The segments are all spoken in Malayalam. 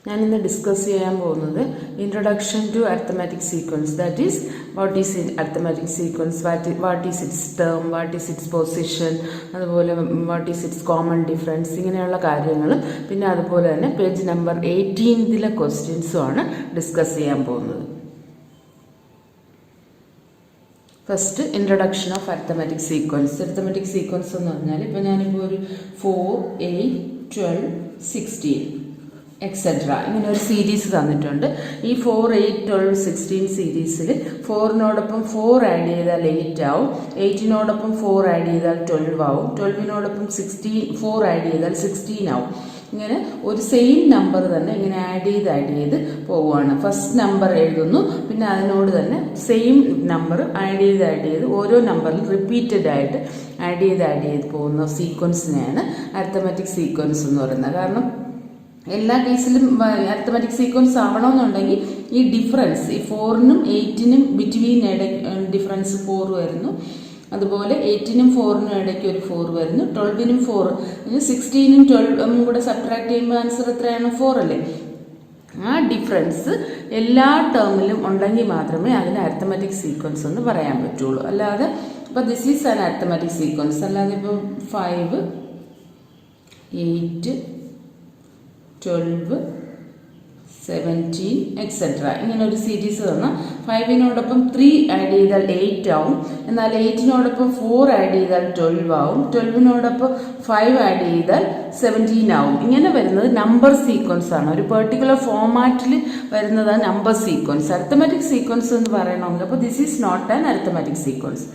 ഞാനിന്ന് ഡിസ്കസ് ചെയ്യാൻ പോകുന്നത് introduction to arithmetic sequence. That is what is arithmetic sequence, what is its term, what is its position, അതുപോലെ what is its common difference, ഇങ്ങനെയുള്ള കാര്യങ്ങളും പിന്നെ അതുപോലെ തന്നെ പേജ് നമ്പർ 18 ക്വസ്റ്റ്യൻസുമാണ് ഡിസ്കസ് ചെയ്യാൻ പോകുന്നത്. First introduction of arithmetic sequence. Arithmetic sequence എന്ന് പറഞ്ഞാൽ ഇപ്പോൾ ഞാനിപ്പോൾ ഒരു 4, 8, 12, 16 എക്സെട്ര ഇങ്ങനെ ഒരു സീരീസ് തന്നിട്ടുണ്ട്. ഈ 4, 8, 12, 16 സീരീസിൽ 4നോടൊപ്പം 4 ആഡ് ചെയ്താൽ 8 ആവും, 8നോടൊപ്പം 4 ആഡ് ചെയ്താൽ 12 ആവും, 12നോടൊപ്പം 4 ആഡ് ചെയ്താൽ 16 ആവും. ഇങ്ങനെ ഒരു സെയിം നമ്പർ തന്നെ ഇങ്ങനെ ആഡ് ചെയ്ത് പോവുകയാണ്. ഫസ്റ്റ് നമ്പർ എഴുതുന്നു, പിന്നെ അതിനോട് തന്നെ സെയിം നമ്പർ ആഡ് ചെയ്ത് ഓരോ നമ്പറിൽ റിപ്പീറ്റഡ് ആയിട്ട് ആഡ് ചെയ്ത് പോകുന്ന സീക്വൻസിനെയാണ് അരിത്തമാറ്റിക് സീക്വൻസ് എന്ന് പറയുന്നത്. കാരണം എല്ലാ കേസിലും അരിത്തമാറ്റിക് സീക്വൻസ് ആവണമെന്നുണ്ടെങ്കിൽ ഈ ഡിഫറൻസ്, ഈ 4നും 8നും ബിറ്റ്വീൻ ഡിഫറൻസ് 4 വരുന്നു, അതുപോലെ 8നും 4നും ഇടയ്ക്ക് ഒരു 4 വരുന്നു, 12നും 4, 16നും 12ഉം കൂടെ സബ്ട്രാക്ട് ചെയ്യുമ്പോൾ ആൻസർ എത്രയാണ്? 4 അല്ലേ? ആ ഡിഫറൻസ് എല്ലാ ടേമിലും ഉണ്ടെങ്കിൽ മാത്രമേ അതിന് അരിത്തമാറ്റിക് സീക്വൻസ് എന്ന് പറയാൻ പറ്റുള്ളൂ. അല്ലാതെ ഇപ്പോൾ this is an arithmetic sequence, അല്ലാതെ ഇപ്പോൾ 5, 8, 12, 17 എക്സെട്ര ഇങ്ങനെ ഒരു സീരീസ് തന്നാൽ 5നോടൊപ്പം 3 ആഡ് ചെയ്താൽ 8 ആവും, എന്നാൽ 8നോടൊപ്പം 4 ആഡ് ചെയ്താൽ 12 ആവും, 12നോടൊപ്പം 5 ആഡ് ചെയ്താൽ 17 ആവും. ഇങ്ങനെ വരുന്നത് നമ്പർ സീക്വൻസ് ആണ്. ഒരു പെർട്ടിക്കുലർ ഫോമാറ്റിൽ വരുന്നതാണ് നമ്പർ സീക്വൻസ്. അരിത്തമാറ്റിക് സീക്വൻസ് എന്ന് പറയണമെങ്കിൽ അപ്പോൾ this is not an arithmetic sequence.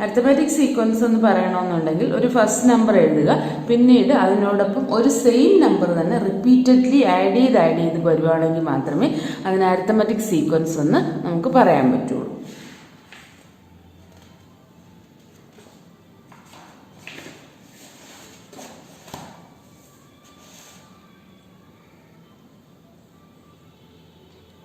Arithmetic sequence എന്ന് പറയണമെന്നുണ്ടെങ്കിൽ ഒരു ഫസ്റ്റ് നമ്പർ എഴുതുക, പിന്നീട് അതിനോടൊപ്പം ഒരു സെയിം നമ്പർ തന്നെ റിപ്പീറ്റഡ്ലി ആഡ് ചെയ്ത് വരുവാണെങ്കിൽ മാത്രമേ അതിന് അരിത്തമാറ്റിക് സീക്വൻസ് എന്ന് നമുക്ക് പറയാൻ പറ്റുള്ളൂ.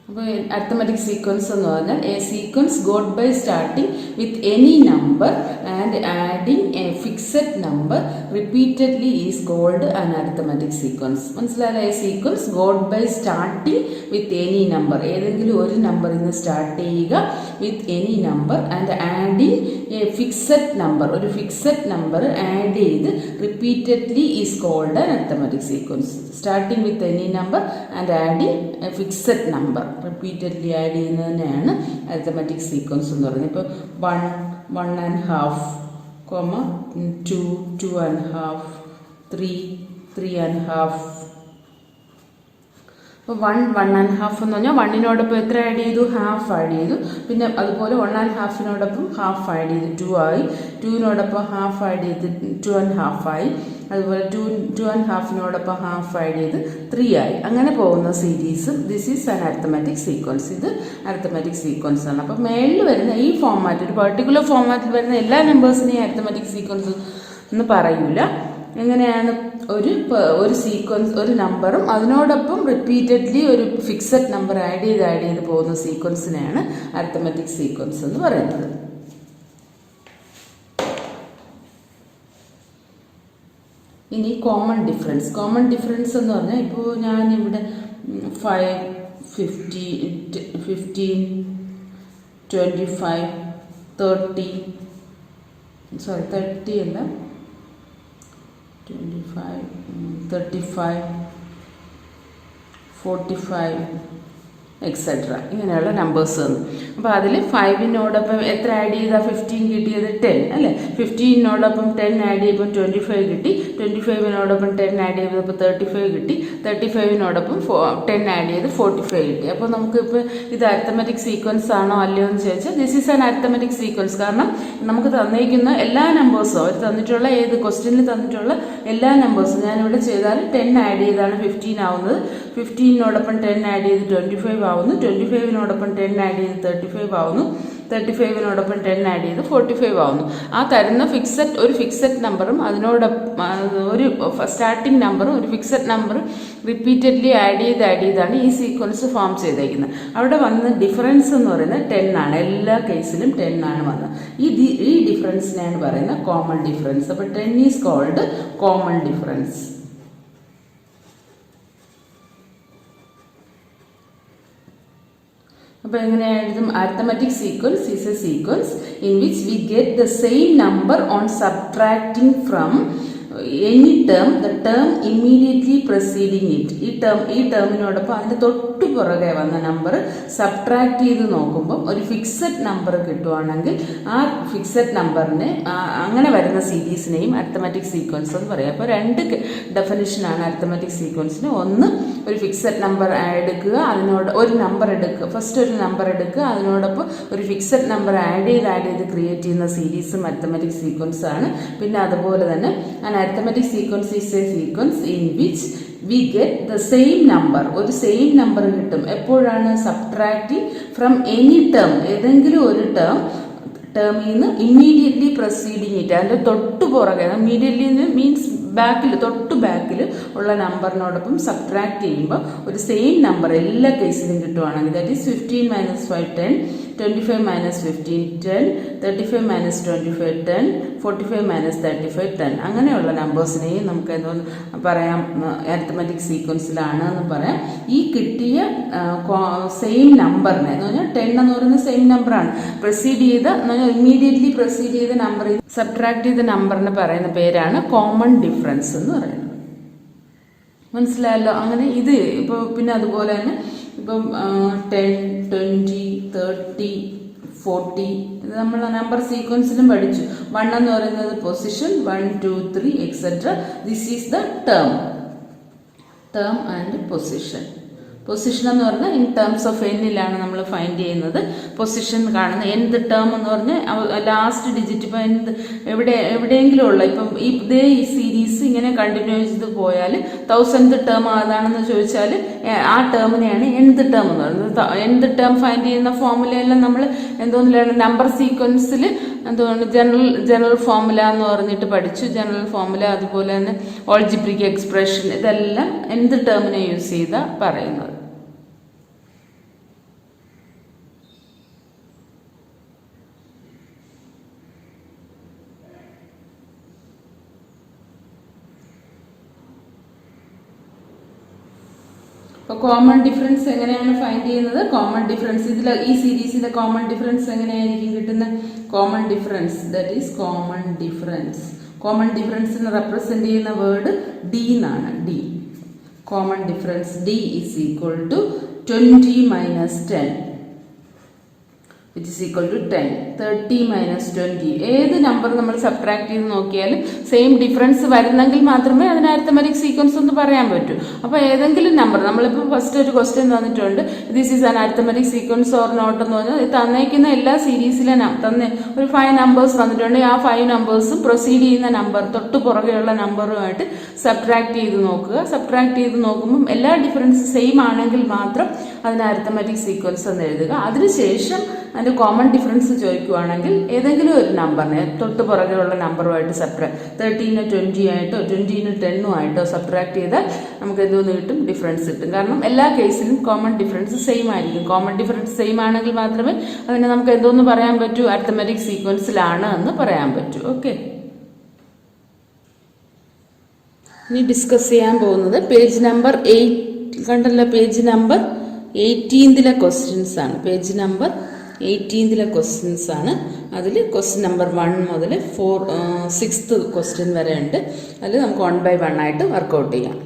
അപ്പോൾ അരിത്തമാറ്റിക് സീക്വൻസ് എന്ന് പറഞ്ഞാൽ a sequence got by starting with any number and adding a fixed number repeatedly is called an arithmetic sequence. മനസ്സിലായല്ലോ? A sequence got by starting with any number, ഏതെങ്കിലും ഒരു നമ്പറിൽ നിന്ന് സ്റ്റാർട്ട് ചെയ്യുക, with any number and adding a fixed number, ഒരു ഫിക്സഡ് നമ്പർ ആഡ് ചെയ്ത് repeatedly is called an arithmetic sequence. Starting with any number and adding a fixed number, repeatedly add ചെയ്യുന്നതിനെയാണ് അരിത്തമാറ്റിക് സീക്വൻസ് എന്ന് പറയുന്നത്. ഇപ്പോൾ 1, 1.5, 2, 2.5, 3, 3.5. അപ്പോൾ 1, 1.5 എന്ന് പറഞ്ഞാൽ 1നോടൊപ്പം എത്ര ആഡ് ചെയ്തു? ഹാഫ് ആഡ് ചെയ്തു. പിന്നെ അതുപോലെ 1.5നോടൊപ്പം ഹാഫ് ആഡ് ചെയ്ത് 2 ആയി, 2നോടൊപ്പം ഹാഫ് ആഡ് ചെയ്ത് 2.5 ആയി, അതുപോലെ 2.5നോടൊപ്പം ഹാഫ് ആഡ് ചെയ്ത് 3 ആയി. അങ്ങനെ പോകുന്ന സീരീസും this is an arithmetic sequence. ഇത് അരിത്തമാറ്റിക് സീക്വൻസ് ആണ്. അപ്പോൾ മേളിൽ വരുന്ന ഈ ഫോമാറ്റ്, ഒരു പെർട്ടിക്കുലർ ഫോമാറ്റിൽ വരുന്ന എല്ലാ നമ്പേഴ്സിനെയും അരിത്തമാറ്റിക് സീക്വൻസ് എന്ന് പറയൂല. എങ്ങനെയാണ്? ഒരു സീക്വൻസ്, ഒരു നമ്പറും അതിനോടൊപ്പം റിപ്പീറ്റഡ്ലി ഒരു ഫിക്സഡ് നമ്പർ ആഡ് ചെയ്ത് പോകുന്ന സീക്വൻസിനെയാണ് അരിത്തമാറ്റിക് സീക്വൻസ് എന്ന് പറയുന്നത്. ഇനി കോമൺ ഡിഫറൻസ്. കോമൺ ഡിഫറൻസ് എന്ന് പറഞ്ഞാൽ ഇപ്പോൾ ഞാനിവിടെ 5, 15, 25, 30 അല്ല 25, 35, 45 എക്സെട്ര ഇങ്ങനെയുള്ള നമ്പേഴ്സ് തന്നു. അപ്പോൾ അതിൽ 5നോടൊപ്പം എത്ര ആഡ് ചെയ്താൽ 15 കിട്ടിയത്? 10 അല്ലേ? 15നോടൊപ്പം 10 ആഡ് ചെയ്യുമ്പോൾ 25 കിട്ടി, 25നോടൊപ്പം 10 ആഡ് ചെയ്തപ്പോൾ 35 കിട്ടി, 35നോടൊപ്പം 10 ആഡ് ചെയ്ത് 45 കിട്ടി. അപ്പോൾ നമുക്കിപ്പോൾ ഇത് അരിത്തമാറ്റിക് സീക്വൻസ് ആണോ അല്ലയോ എന്ന് ചോദിച്ചാൽ this is an arithmetic sequence. കാരണം നമുക്ക് തന്നിരിക്കുന്ന എല്ലാ നമ്പേഴ്സും, അവർ തന്നിട്ടുള്ള ക്വസ്റ്റ്യനിൽ തന്നിട്ടുള്ള എല്ലാ നമ്പേഴ്സും ഞാനിവിടെ ചെയ്താൽ 10 ആഡ് ചെയ്താണ് 15 ആവുന്നത്, 15നോടൊപ്പം 10 ആഡ് ചെയ്ത് 25 ആവുന്നു, 25നോടൊപ്പം 10 ആഡ് ചെയ്ത് 35 ആവുന്നു, 35നോടൊപ്പം 10 ആഡ് ചെയ്ത് 45 ആവുന്നു. ആ തരുന്ന ഒരു ഫിക്സഡ് നമ്പറും അതിനോടൊപ്പം ഒരു സ്റ്റാർട്ടിംഗ് നമ്പറും ഒരു ഫിക്സഡ് നമ്പറും റിപ്പീറ്റഡ്ലി ആഡ് ചെയ്താണ് ഈ സീക്വൻസ് ഫോം ചെയ്തേക്കുന്നത്. അവിടെ വന്ന ഡിഫറൻസ് എന്ന് പറയുന്നത് 10 ആണ്. എല്ലാ കേസിലും 10 ആണ് വന്നത്. ഈ ഡിഫറൻസിനെയാണ് പറയുന്നത് കോമൺ ഡിഫറൻസ്. അപ്പോൾ 10 ഈസ് കോൾഡ് കോമൺ ഡിഫറൻസ്. അപ്പോൾ എങ്ങനെ എഴുതും? Arithmetic sequence is A sequence in which we get the same number on subtracting from any term the term immediately preceding it. ഈ ടേമിനോടൊപ്പം അതിൻ്റെ തൊട്ടു പുറകെ വന്ന നമ്പർ സബ്ട്രാക്ട് ചെയ്ത് നോക്കുമ്പോൾ ഒരു ഫിക്സഡ് നമ്പർ കിട്ടുവാണെങ്കിൽ ആ ഫിക്സഡ് നമ്പറിനെ അങ്ങനെ വരുന്ന സീരീസിനെയും അരിത്തമെറ്റിക് സീക്വൻസ് എന്ന് പറയാം. അപ്പോൾ രണ്ട് ഡെഫിനിഷനാണ് അരിത്തമെറ്റിക് സീക്വൻസിന്. ഒന്ന്, ഒരു ഫിക്സഡ് നമ്പർ എടുക്കുക, അതിനോട് ഒരു നമ്പർ എടുക്കുക, ഫസ്റ്റ് ഒരു നമ്പർ എടുക്കുക, അതിനോടൊപ്പം ഒരു ഫിക്സഡ് നമ്പർ ആഡ് ചെയ്ത് ക്രിയേറ്റ് ചെയ്യുന്ന സീരീസും അരിത്തമെറ്റിക് സീക്വൻസ് ആണ്. പിന്നെ അതുപോലെ തന്നെ arithmetic sequence is a sequence in which we get the same number. ഒരു സെയിം നമ്പർ കിട്ടും. എപ്പോഴാണ്? സബ്ട്രാക്റ്റിംഗ് ഫ്രം എനി ടേം, ഏതെങ്കിലും ഒരു ടേമിൽ നിന്ന് ഇമ്മീഡിയറ്റ്ലി പ്രൊസീഡിങ് ഇറ്റ്, അതിൻ്റെ തൊട്ട് പുറകെ, ഇമ്മീഡിയറ്റ്ലി മീൻസ് ബാക്കിൽ, തൊട്ട് ബാക്കിൽ ഉള്ള നമ്പറിനോടൊപ്പം സബ്ട്രാക്ട് ചെയ്യുമ്പോൾ ഒരു സെയിം നമ്പർ എല്ലാ കേസിലും കിട്ടുവാണെങ്കിൽ, ദാറ്റ് ഈസ് 15 - 5 10, 25 - 15 10, 35 - 25 10, 45 - 35 10. അങ്ങനെയുള്ള നമ്പേഴ്സിനെയും നമുക്ക് എന്തോന്ന് പറയാം? അരിത്തമെറ്റിക് സീക്വൻസിലാണ് എന്ന് പറയാം. ഈ കിട്ടിയ സെയിം നമ്പറിനെ എന്ന് പറഞ്ഞാൽ 10 എന്ന് പറയുന്ന സെയിം നമ്പറാണ്. പ്രൊസീഡ് ചെയ്ത ഇമ്മീഡിയറ്റ്ലി പ്രൊസീഡ് ചെയ്ത നമ്പർ സബ്ട്രാക്ട് ചെയ്ത നമ്പറിന് പറയുന്ന പേരാണ് കോമൺ ഡിഫറൻസ് എന്ന് പറയുന്നത്. മനസ്സിലായല്ലോ? അങ്ങനെ ഇത് ഇപ്പോൾ പിന്നെ അതുപോലെ തന്നെ ഇപ്പം 10, 20, 30, 40 ഇത് നമ്മൾ നമ്പർ സീക്വൻസിലും പഠിച്ചു. 1 എന്ന് പറയുന്നത് position, 1, 2, 3 etcetera. This is the term and position. Position എന്ന് പറഞ്ഞാൽ ഇൻ ടേംസ് ഓഫ് എന്നിലാണ് നമ്മൾ ഫൈൻഡ് ചെയ്യുന്നത്. പൊസിഷൻ കാണുന്നത് എന്ത് ടേം എന്ന് പറഞ്ഞാൽ ലാസ്റ്റ് ഡിജിറ്റ്. ഇപ്പം എവിടെയെങ്കിലും ഉള്ള ഇപ്പം ഈ സീരീസ് ഇങ്ങനെ കണ്ടിന്യൂ ചെയ്ത് പോയാൽ 1000th ടേം ഏതാണെന്ന് ചോദിച്ചാൽ ആ ടേമിനെയാണ് എന്ത് ടേം എന്ന് പറയുന്നത്. എന്ത് ടേം ഫൈൻഡ് ചെയ്യുന്ന ഫോമുലയെല്ലാം നമ്മൾ എന്തോന്നില്ലാണ് നമ്പർ സീക്വൻസിൽ എന്തുകൊണ്ട് ജനറൽ ഫോമുല എന്ന് പറഞ്ഞിട്ട് പഠിച്ചു. ജനറൽ ഫോമുല, അതുപോലെ തന്നെ ഓൾജിബ്രിക് എക്സ്പ്രഷൻ, ഇതെല്ലാം എന്ത് ടേമിനെ യൂസ് ചെയ്താ പറയുന്നത്. അപ്പോൾ കോമൺ ഡിഫറൻസ് എങ്ങനെയാണ് ഫൈൻഡ് ചെയ്യുന്നത്? കോമൺ ഡിഫറൻസ് ഈ സീരീസിന്റെ കോമൺ ഡിഫറൻസ് എങ്ങനെയായിരിക്കും കിട്ടുന്നത്? Common difference, that is common difference. Common ഡിഫറൻസിനെ റെപ്രസെന്റ് ചെയ്യുന്ന വേർഡ് ഡി എന്നാണ്. D, common difference d is equal to 20 - 10 which is equal to 10. 30 - 20. ഏത് നമ്പർ നമ്മൾ സബ്ട്രാക്ട് ചെയ്ത് നോക്കിയാലും സെയിം ഡിഫറൻസ് വരുന്നെങ്കിൽ മാത്രമേ അതിന് അരിത്തമെറ്റിക് സീക്വൻസ് എന്ന് പറയാൻ പറ്റൂ. അപ്പോൾ ഏതെങ്കിലും നമ്പർ, നമ്മളിപ്പോൾ ഫസ്റ്റ് ഒരു ക്വസ്റ്റ്യൻ തന്നിട്ടുണ്ട്, this is an arithmetic sequence or not എന്ന് പറഞ്ഞാൽ തന്നേക്കുന്ന എല്ലാ സീരീസിലെ ഒരു 5 നമ്പേഴ്സ് തന്നിട്ടുണ്ട്. ആ 5 നമ്പേഴ്സും പ്രൊസീഡ് ചെയ്യുന്ന നമ്പർ തൊട്ട് പുറകെയുള്ള നമ്പറുമായിട്ട് സബ്ട്രാക്ട് ചെയ്ത് നോക്കുക. സബ്ട്രാക്ട് ചെയ്ത് നോക്കുമ്പം എല്ലാ ഡിഫറൻസ് സെയിം ആണെങ്കിൽ മാത്രം അതിന് അരിത്തമെറ്റിക് സീക്വൻസ് എന്ന് എഴുതുക. അതിനുശേഷം അതിൻ്റെ കോമൺ ഡിഫറൻസ് ചോദിക്കുവാണെങ്കിൽ ഏതെങ്കിലും ഒരു നമ്പറിനെ തൊട്ട് പുറകെയുള്ള നമ്പറുമായിട്ട് 13 - 20 ആയിട്ടോ 20 - 10 ആയിട്ടോ സബ്ട്രാക്ട് ചെയ്താൽ നമുക്ക് എന്തോന്ന് കിട്ടും? ഡിഫറൻസ് കിട്ടും. കാരണം എല്ലാ കേസിലും കോമൺ ഡിഫറൻസ് സെയിം ആയിരിക്കും. കോമൺ ഡിഫറൻസ് സെയിം ആണെങ്കിൽ മാത്രമേ അതിനെ നമുക്ക് എന്തോന്ന് പറയാൻ പറ്റൂ? അരിത്തമെറ്റിക് സീക്വൻസിലാണ് എന്ന് പറയാൻ പറ്റൂ. ഓക്കെ, ഇനി ഡിസ്കസ് ചെയ്യാൻ പോകുന്നത് പേജ് നമ്പർ 8 കണ്ടല്ലോ. പേജ് നമ്പർ 18 ക്വസ്റ്റ്യൻസ് ആണ്. പേജ് നമ്പർ 18 ക്വസ്റ്റ്യൻസ് ആണ്. അതിൽ ക്വസ്റ്റ്യൻ നമ്പർ 1 മുതൽ 6th ക്വസ്റ്റ്യൻ വരെ ഉണ്ട്. അതിൽ നമുക്ക് 1 by 1 ആയിട്ട് വർക്കൗട്ട് ചെയ്യാം.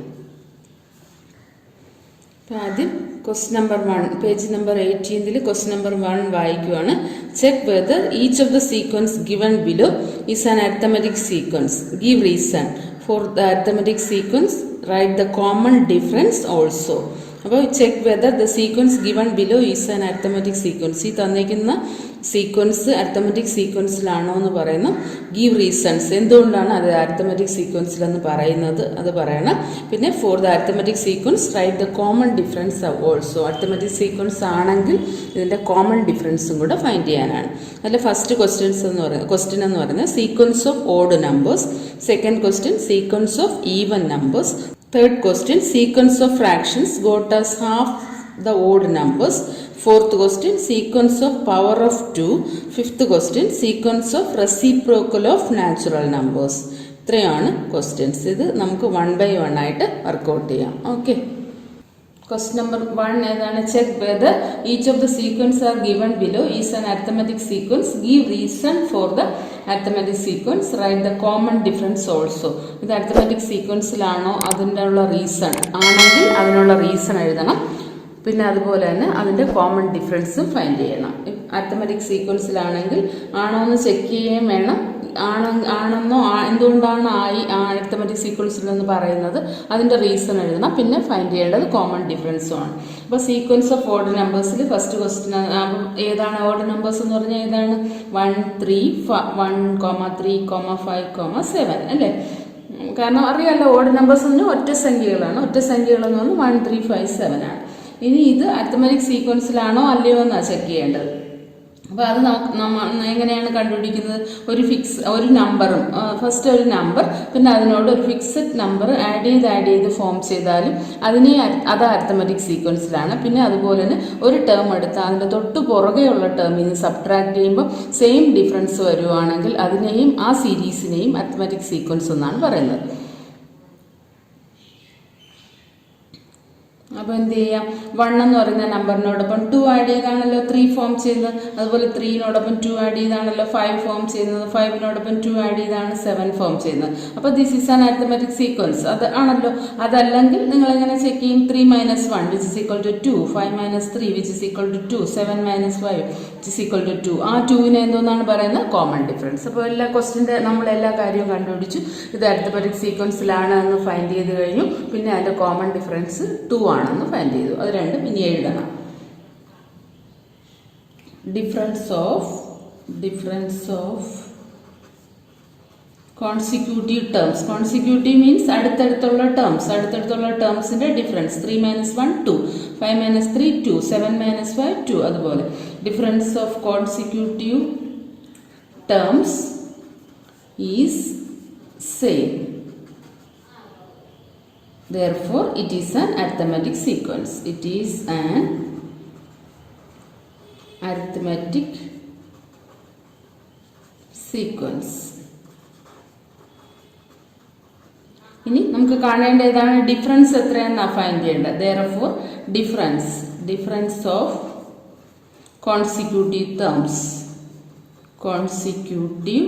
അപ്പോൾ ആദ്യം question number 1, page number 18 question number 1 വായിക്കുവാണ്. Check whether each of the sequence given below is an arithmetic sequence. Give reason for the arithmetic sequence. Write the common difference also. അപ്പോൾ check whether the sequence given below is an arithmetic sequence. ഈ തന്നിരിക്കുന്ന സീക്വൻസ് അരിത്തമെറ്റിക് സീക്വൻസിലാണോ എന്ന് പറയുന്നു. ഗീവ് റീസൺസ്, എന്തുകൊണ്ടാണ് അത് അരിത്തമെറ്റിക് സീക്വൻസിലെന്ന് പറയുന്നത് അത് പറയണം. പിന്നെ four the arithmetic sequence write the common difference also. Arithmetic sequence ആണെങ്കിൽ ഇതിൻ്റെ കോമൺ ഡിഫറൻസും കൂടെ ഫൈൻഡ് ചെയ്യാനാണ്. അതിൽ ഫസ്റ്റ് ക്വസ്റ്റ്യൻ എന്ന് പറയുന്നത് sequence of odd numbers. Second question sequence of even numbers. Third question, sequence of fractions got us half the odd numbers. Fourth question, sequence of power of 2. Fifth question, sequence of reciprocal of natural numbers. ഇത്രയാണ് ക്വസ്റ്റ്യൻസ്. ഇത് നമുക്ക് 1 by 1 ആയിട്ട് വർക്കൗട്ട് ചെയ്യാം. ഓക്കെ, Question number 1 ഏതാണ്? Check whether each of the sequence are given below is an arithmetic sequence. Give reason for the arithmetic sequence. Write the common difference also. ഇത് arithmetic sequenceലാണോ അതിൻ്റെ ഉള്ള റീസൺ ആണെങ്കിൽ അതിനുള്ള റീസൺ എഴുതണം. പിന്നെ അതുപോലെ തന്നെ അതിൻ്റെ കോമൺ ഡിഫറൻസും ഫൈൻഡ് ചെയ്യണം. അരിത്തമെറ്റിക് സീക്വൻസിലാണെങ്കിൽ ആണോ എന്ന് ചെക്ക് ചെയ്യുകയും വേണം. ആണെന്നോ എന്തുകൊണ്ടാണ് അരിത്തമെറ്റിക് സീക്വൻസിലെന്ന് പറയുന്നത് അതിൻ്റെ റീസൺ എഴുതണം. പിന്നെ ഫൈൻഡ് ചെയ്യേണ്ടത് കോമൺ ഡിഫറൻസുമാണ്. അപ്പോൾ സീക്വൻസ് ഓഫ് ഓർഡർ നമ്പേഴ്സിൽ ഫസ്റ്റ് ക്വസ്റ്റ്യൻ ഏതാണ്? ഓർഡർ നമ്പേഴ്സ് എന്ന് പറഞ്ഞാൽ ഏതാണ്? 1 3 1 3 5 7 അല്ലേ? കാരണം അറിയാമല്ലോ ഓർഡർ നമ്പേഴ്സ് എന്ന് ഒറ്റ സംഖ്യകളാണ്. ഒറ്റ സംഖ്യകളെന്ന് പറഞ്ഞാൽ 1 3 5 7 ആണ്. ഇനി ഇത് അരിത്തമെറ്റിക് സീക്വൻസിലാണോ അല്ലയോ എന്നാണ് ചെക്ക് ചെയ്യേണ്ടത്. അപ്പോൾ അത് എങ്ങനെയാണ് കണ്ടുപിടിക്കുന്നത്? ഒരു നമ്പറും ഫസ്റ്റ് ഒരു നമ്പർ പിന്നെ അതിനോട് ഒരു ഫിക്സഡ് നമ്പർ ആഡ് ചെയ്ത് ഫോം ചെയ്താലും അത് അരിത്തമെറ്റിക് സീക്വൻസിലാണ്. പിന്നെ അതുപോലെ തന്നെ ഒരു ടേം എടുത്താൽ അതിൻ്റെ തൊട്ട് പുറകെയുള്ള ടേമിൽ നിന്ന് സബ്ട്രാക്ട് ചെയ്യുമ്പോൾ സെയിം ഡിഫറൻസ് വരുവാണെങ്കിൽ അതിനെയും ആ സീരീസിനെയും അരിത്തമെറ്റിക് സീക്വൻസ് എന്നാണ് പറയുന്നത്. അപ്പോൾ എന്ത് ചെയ്യാം? 1 എന്ന് പറയുന്ന നമ്പറിനോടൊപ്പം 2 ആഡ് ചെയ്താണല്ലോ 3 ഫോം ചെയ്യുന്നത്. അതുപോലെ 3നോടൊപ്പം 2 ആഡ് ചെയ്താണല്ലോ 5 ഫോം ചെയ്യുന്നത്. 5നോടൊപ്പം 2 ആഡ് ചെയ്താണ് 7 ഫോം ചെയ്യുന്നത്. അപ്പോൾ this is an arithmetic sequence. അത് ആണല്ലോ. അതല്ലെങ്കിൽ നിങ്ങൾ എങ്ങനെ ചെക്ക് ചെയ്യും? 3 - 1 which is equal to 2, 5 - 3 which is equal to 2, 7 - 5 which is equal to 2. ആ 2നെ എന്തോന്നാണ് പറയുന്നത്? Common difference. അപ്പോൾ എല്ലാ ക്വസ്റ്റിൻ്റെ നമ്മളെല്ലാ കാര്യവും കണ്ടുപിടിച്ചു. ഇത് അരിത്തമെറ്റിക് സീക്വൻസിലാണ് എന്ന് ഫൈൻഡ് ചെയ്ത് കഴിഞ്ഞു. പിന്നെ അതിൻ്റെ കോമൺ ഡിഫറൻസ് 2 ആണ് എന്ന് ഫൈൻഡ് ചെയ്തു. അത് രണ്ടും ഇനി എഴുതണം. Difference of consecutive terms. Consecutive means അടുത്തടുത്തുള്ള ടേംസിന്റെ ഡിഫറൻസ്. 3 - 1 2, 5 - 3 2, 7 - 5 2. അതുപോലെ difference of consecutive terms is same. Therefore, it is an arithmetic sequence. It is an arithmetic sequence. ഇനി നമുക്ക് കാണേണ്ട ഏതാണ്? ഡിഫറൻസ് എത്രയാണെന്നാണ് ഫൈൻഡ് ചെയ്യേണ്ടത്. Therefore, difference of consecutive terms. Consecutive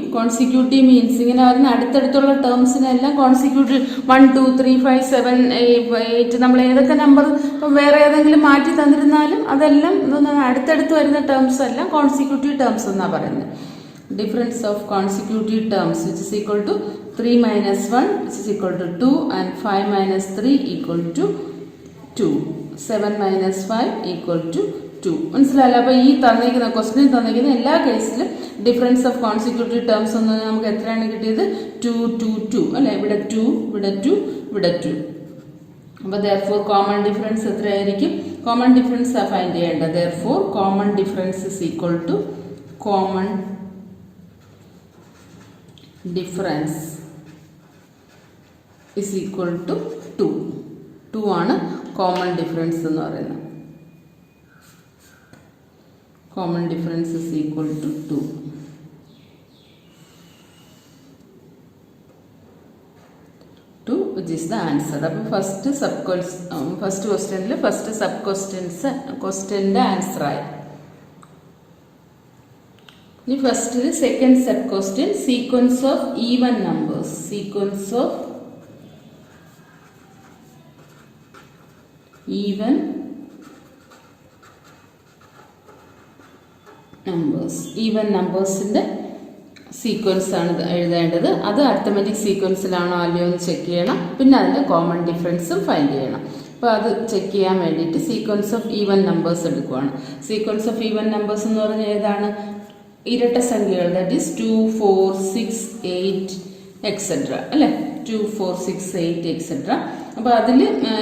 means ഇങ്ങനെ വരുന്ന അടുത്തടുത്തുള്ള ടേംസിനെല്ലാം കോൺസിക്യൂട്ടീവ് 1 2 3 5 7 8 നമ്മൾ ഏതൊക്കെ നമ്പർ ഇപ്പം വേറെ ഏതെങ്കിലും മാറ്റി തന്നിരുന്നാലും അതെല്ലാം അടുത്തടുത്ത് വരുന്ന ടേംസ് എല്ലാം കോൺസിക്യൂട്ടീവ് ടേംസ് എന്നാണ് പറയുന്നത്. Difference of consecutive terms which is equal to 3 - 1 which is equal to 2 and 5 - 3 equal to 2, 7 - 5 equal to 2. മനസ്സിലായല്ലോ? അപ്പോൾ ഈ തന്നിരിക്കുന്ന ക്വസ്റ്റ്യൻ തന്നിരിക്കുന്ന എല്ലാ കേസിലും ഡിഫറൻസ് ഓഫ് കോൺസിക്യൂട്ടീവ് ടേംസ് എന്ന് നമുക്ക് എത്രയാണ് കിട്ടിയത്? 2 2 2 അല്ലേ? ഇവിടെ 2 ഇവിടെ 2 ഇവിടെ 2. അപ്പോൾ therefore കോമൺ ഡിഫറൻസ് എത്രയായിരിക്കും? കോമൺ ഡിഫറൻസ് ഫൈൻഡ് ചെയ്യേണ്ടത്. therefore common difference is equal to common difference is equal to 2. 2 ആണ് കോമൺ ഡിഫറൻസ് എന്ന് പറയുന്നത്. Common difference is equal to 2. 2 which is the answer. അപ്പോൾ ഫസ്റ്റ് ക്വസ്റ്റ്യനിൽ ഫസ്റ്റ് സബ് ക്വസ്റ്റ്യൻ്റെ ആൻസർ ആയി. ഇനി ഫസ്റ്റിൽ second sub question sequence of even numbers. Sequence of even നമ്പേഴ്സിൻ്റെ സീക്വൻസ് ആണ് എഴുതേണ്ടത്. അത് അരിത്തമെറ്റിക് സീക്വൻസിലാണോ അല്ലയോ എന്ന് ചെക്ക് ചെയ്യണം. പിന്നെ അതിൻ്റെ കോമൺ ഡിഫറൻസും ഫൈൻഡ് ചെയ്യണം. അപ്പോൾ അത് ചെക്ക് ചെയ്യാൻ വേണ്ടിയിട്ട് സീക്വൻസ് ഓഫ് ഈവൻ നമ്പേഴ്സ് എടുക്കുവാണ്. സീക്വൻസ് ഓഫ് ഈവൻ നമ്പേഴ്സ് എന്ന് പറഞ്ഞാൽ ഏതാണ്? ഇരട്ട സംഖ്യകൾ. ദാറ്റ് ഈസ് 2 4 6 8 എക്സെട്ര അല്ലേ? 2 4 6 8 എക്സെട്ര. അപ്പോൾ അതിൽ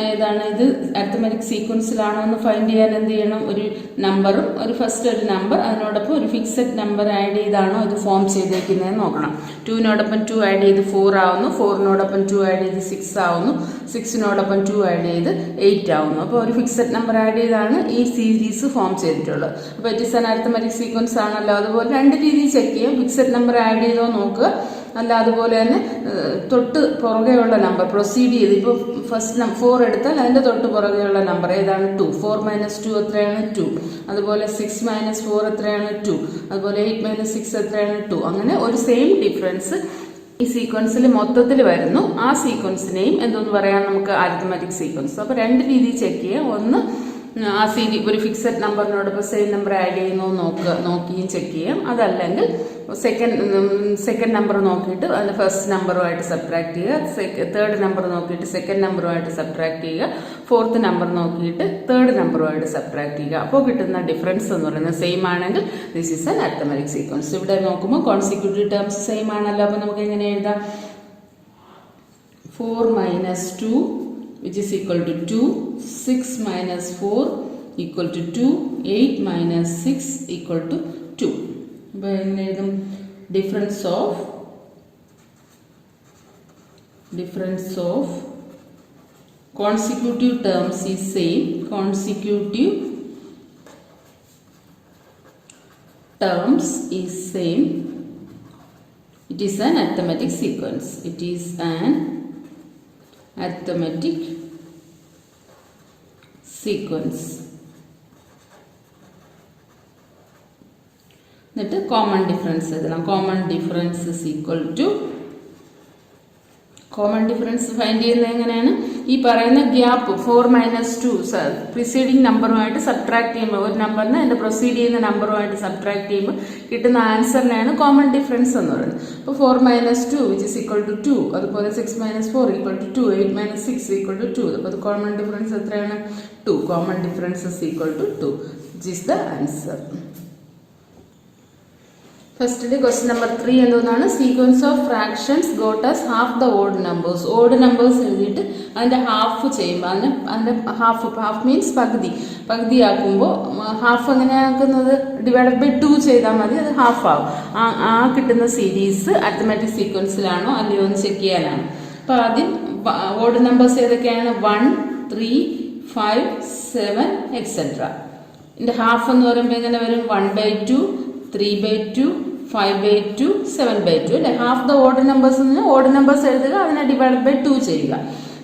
ഏതാണ് ഇത് അരിത്തമെറ്റിക് സീക്വൻസിലാണോ എന്ന് ഫൈൻഡ് ചെയ്യാൻ എന്ത് ചെയ്യണം? ഒരു നമ്പറും ഫസ്റ്റ് ഒരു നമ്പർ അതിനോടൊപ്പം ഒരു ഫിക്സഡ് നമ്പർ ആഡ് ചെയ്താണോ ഇത് ഫോം ചെയ്തേക്കുന്നതെന്ന് നോക്കണം. 2നോടൊപ്പം 2 ആഡ് ചെയ്ത് 4 ആവുന്നു. 4നോടൊപ്പം 2 ആഡ് ചെയ്ത് 6 ആവുന്നു. 6നോടൊപ്പം 2 ആഡ് ചെയ്ത് 8 ആവുന്നു. അപ്പോൾ ഒരു ഫിക്സഡ് നമ്പർ ആഡ് ചെയ്താണ് ഈ സീരീസ് ഫോം ചെയ്തിട്ടുള്ളത്. അപ്പോൾ it is an arithmetic sequence ആണല്ലോ. അതുപോലെ രണ്ട് രീതിയിൽ ചെക്ക് ചെയ്യാം. ഫിക്സഡ് നമ്പർ ആഡ് ചെയ്തോ നോക്കുക, അല്ല അതുപോലെ തന്നെ തൊട്ട് പുറകെയുള്ള നമ്പർ പ്രൊസീഡ് ചെയ്ത് ഇപ്പോൾ ഫസ്റ്റ് 4 എടുത്താൽ അതിൻ്റെ തൊട്ട് പുറകെയുള്ള നമ്പർ ഏതാണ് 2. 4 - 2 എത്രയാണ് 2. അതുപോലെ 6 - 4 എത്രയാണ് 2. അതുപോലെ 8 - 6 എത്രയാണ് 2. അങ്ങനെ ഒരു സെയിം ഡിഫറൻസ് ഈ സീക്വൻസിൽ മൊത്തത്തിൽ വരുന്നു. ആ സീക്വൻസിനെയും എന്തോന്ന് പറയാം നമുക്ക് അരിത്മെറ്റിക് സീക്വൻസ്. അപ്പോൾ 2 രീതിയിൽ ചെക്ക് ചെയ്യാം. ഒന്ന് ആ ഒരു ഫിക്സഡ് നമ്പറിനോടൊപ്പം സെയിം നമ്പർ ആഡ് ചെയ്യുന്നോ നോക്കിയും ചെക്ക് ചെയ്യാം. അതല്ലെങ്കിൽ സെക്കൻഡ് നമ്പർ നോക്കിയിട്ട് അതിന് ഫസ്റ്റ് നമ്പറുമായിട്ട് സബ്ട്രാക്ട് ചെയ്യുക, തേർഡ് നമ്പർ നോക്കിയിട്ട് സെക്കൻഡ് നമ്പറുമായിട്ട് സബ്ട്രാക്ട് ചെയ്യുക, ഫോർത്ത് നമ്പർ നോക്കിയിട്ട് തേർഡ് നമ്പറുമായിട്ട് സബ്ട്രാക്ട് ചെയ്യുക. അപ്പോൾ കിട്ടുന്ന ഡിഫറൻസ് എന്ന് പറയുന്നത് സെയിം ആണെങ്കിൽ this is an arithmetic sequence. ഇവിടെ നോക്കുമ്പോൾ കോൺസിക്യൂട്ടീവ് ടേംസ് സെയിം ആണല്ലോ. അപ്പോൾ നമുക്ക് എങ്ങനെ എഴുതാം? 4 - 2 which is equal to 2, 6 - 4 equal to 2, 8 - 6 equal to 2. അപ്പോൾ എങ്ങനെ എഴുതും? Difference of consecutive terms is same. Consecutive terms is same. It is an arithmetic sequence. It is an arithmetic sequence. എന്നിട്ട് കോമൺ ഡിഫറൻസ് എഴുതണം. Common difference is equal to common difference find ചെയ്യുന്നത് എങ്ങനെയാണ്? ഈ പറയുന്ന ഗ്യാപ്പ് 4 - 2 പ്രിസീഡിങ് നമ്പറുമായിട്ട് സബ്ട്രാക്ട് ചെയ്യുമ്പോൾ, ഒരു നമ്പറിന് അതിൻ്റെ പ്രൊസീഡ് ചെയ്യുന്ന നമ്പറുമായിട്ട് സബ്ട്രാക്ട് ചെയ്യുമ്പോൾ കിട്ടുന്ന ആൻസറിനെയാണ് കോമൺ ഡിഫറൻസ് എന്ന് പറയുന്നത്. അപ്പോൾ 4 - 2 which is equal to 2. അതുപോലെ 6 - 4 equal to 2. 8 - 6 equal to 2. അപ്പോൾ കോമൺ ഡിഫറൻസ് എത്രയാണ്? 2. Common difference is equal to 2 which is the answer. ഫസ്റ്റിലെ ക്വസ്റ്റ്യൻ നമ്പർ 3 എന്തോന്നാണ്? Sequence of fractions got as half the odd numbers. Odd numbers എഴുതിയിട്ട് അതിൻ്റെ ഹാഫ് ചെയ്യുമ്പോൾ അതിൻ്റെ ഹാഫ് മീൻസ് പകുതിയാക്കുമ്പോൾ ഹാഫ് എങ്ങനെയാക്കുന്നത്? ഡിവൈഡഡ് ബൈ 2 ചെയ്താൽ മതി, അത് ഹാഫ് ആവും. ആ കിട്ടുന്ന സീരീസ് അരിത്മെറ്റിക് സീക്വൻസിലാണോ അല്ലയോ എന്ന് ചെക്ക് ചെയ്യാനാണ്. അപ്പോൾ ആദ്യം ഓഡ് നമ്പേഴ്സ് ഏതൊക്കെയാണ്? 1, 3, 5, 7 എക്സെട്ര. ഇതിൻ്റെ ഹാഫ് എന്ന് പറയുമ്പോൾ എങ്ങനെ വരും? 1/2, 3/2, 5/2, 7/2 അല്ലെ? Half the odd numbers odd numbers എഴുതുക, അതിനെ ഡിവൈഡ് ബൈ 2 ചെയ്യുക.